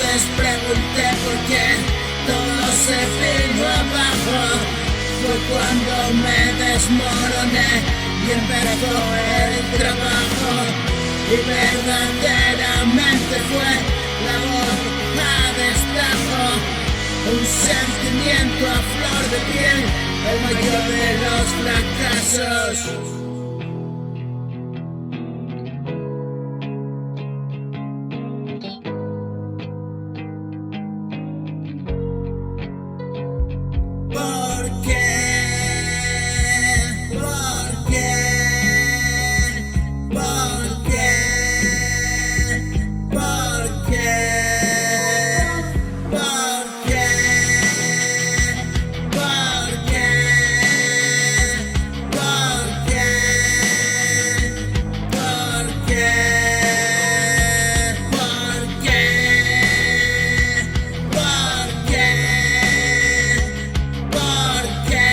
Entonces pregunté por qué todo se vino abajo. Fue cuando me desmoroné y empezó el trabajo. Y verdaderamente fue la voz a destajo, un sentimiento a flor de piel, el mayor de los fracasos. ¿Por qué? ¿Por qué? ¿Por qué? ¿Por qué? ¿Por qué? ¿Por qué? ¿Por qué? ¿Por qué? ¿Por qué? ¿Por qué? ¿Por qué?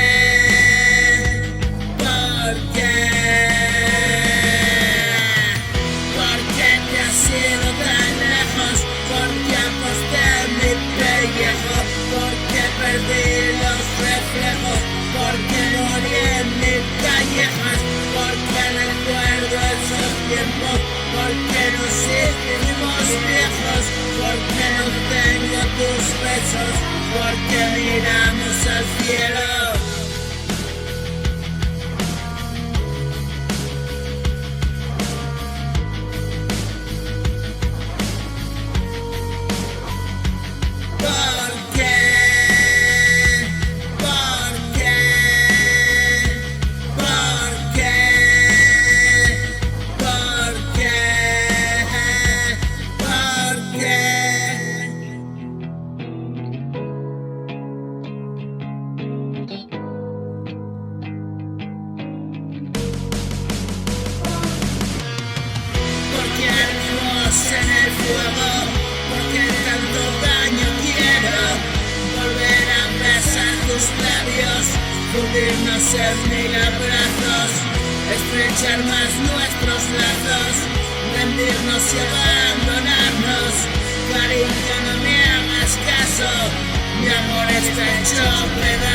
¿Por qué? ¿Por qué te has ido tan lejos? ¿Por qué aposté mi pellejo? ¿Por qué perdí los reflejos? ¿Por qué morí en mis callejas? ¿Por qué recuerdo esos tiempos? ¿Por qué nos hicimos viejos? ¿Por qué no tengo tus besos? ¿Por qué miramos al cielo? ¿Por qué? ¿Por qué? ¿Por qué? ¿Por qué? ¿Por qué? Porque ardimos en el fuego, porque tanto daño quiero volver a besar tus labios, fundirnos en mil abrazos, estrechar más nuestros lazos, rendirnos y abandonarnos. Cariño, no me hagas caso, mi amor está hecho pedazos.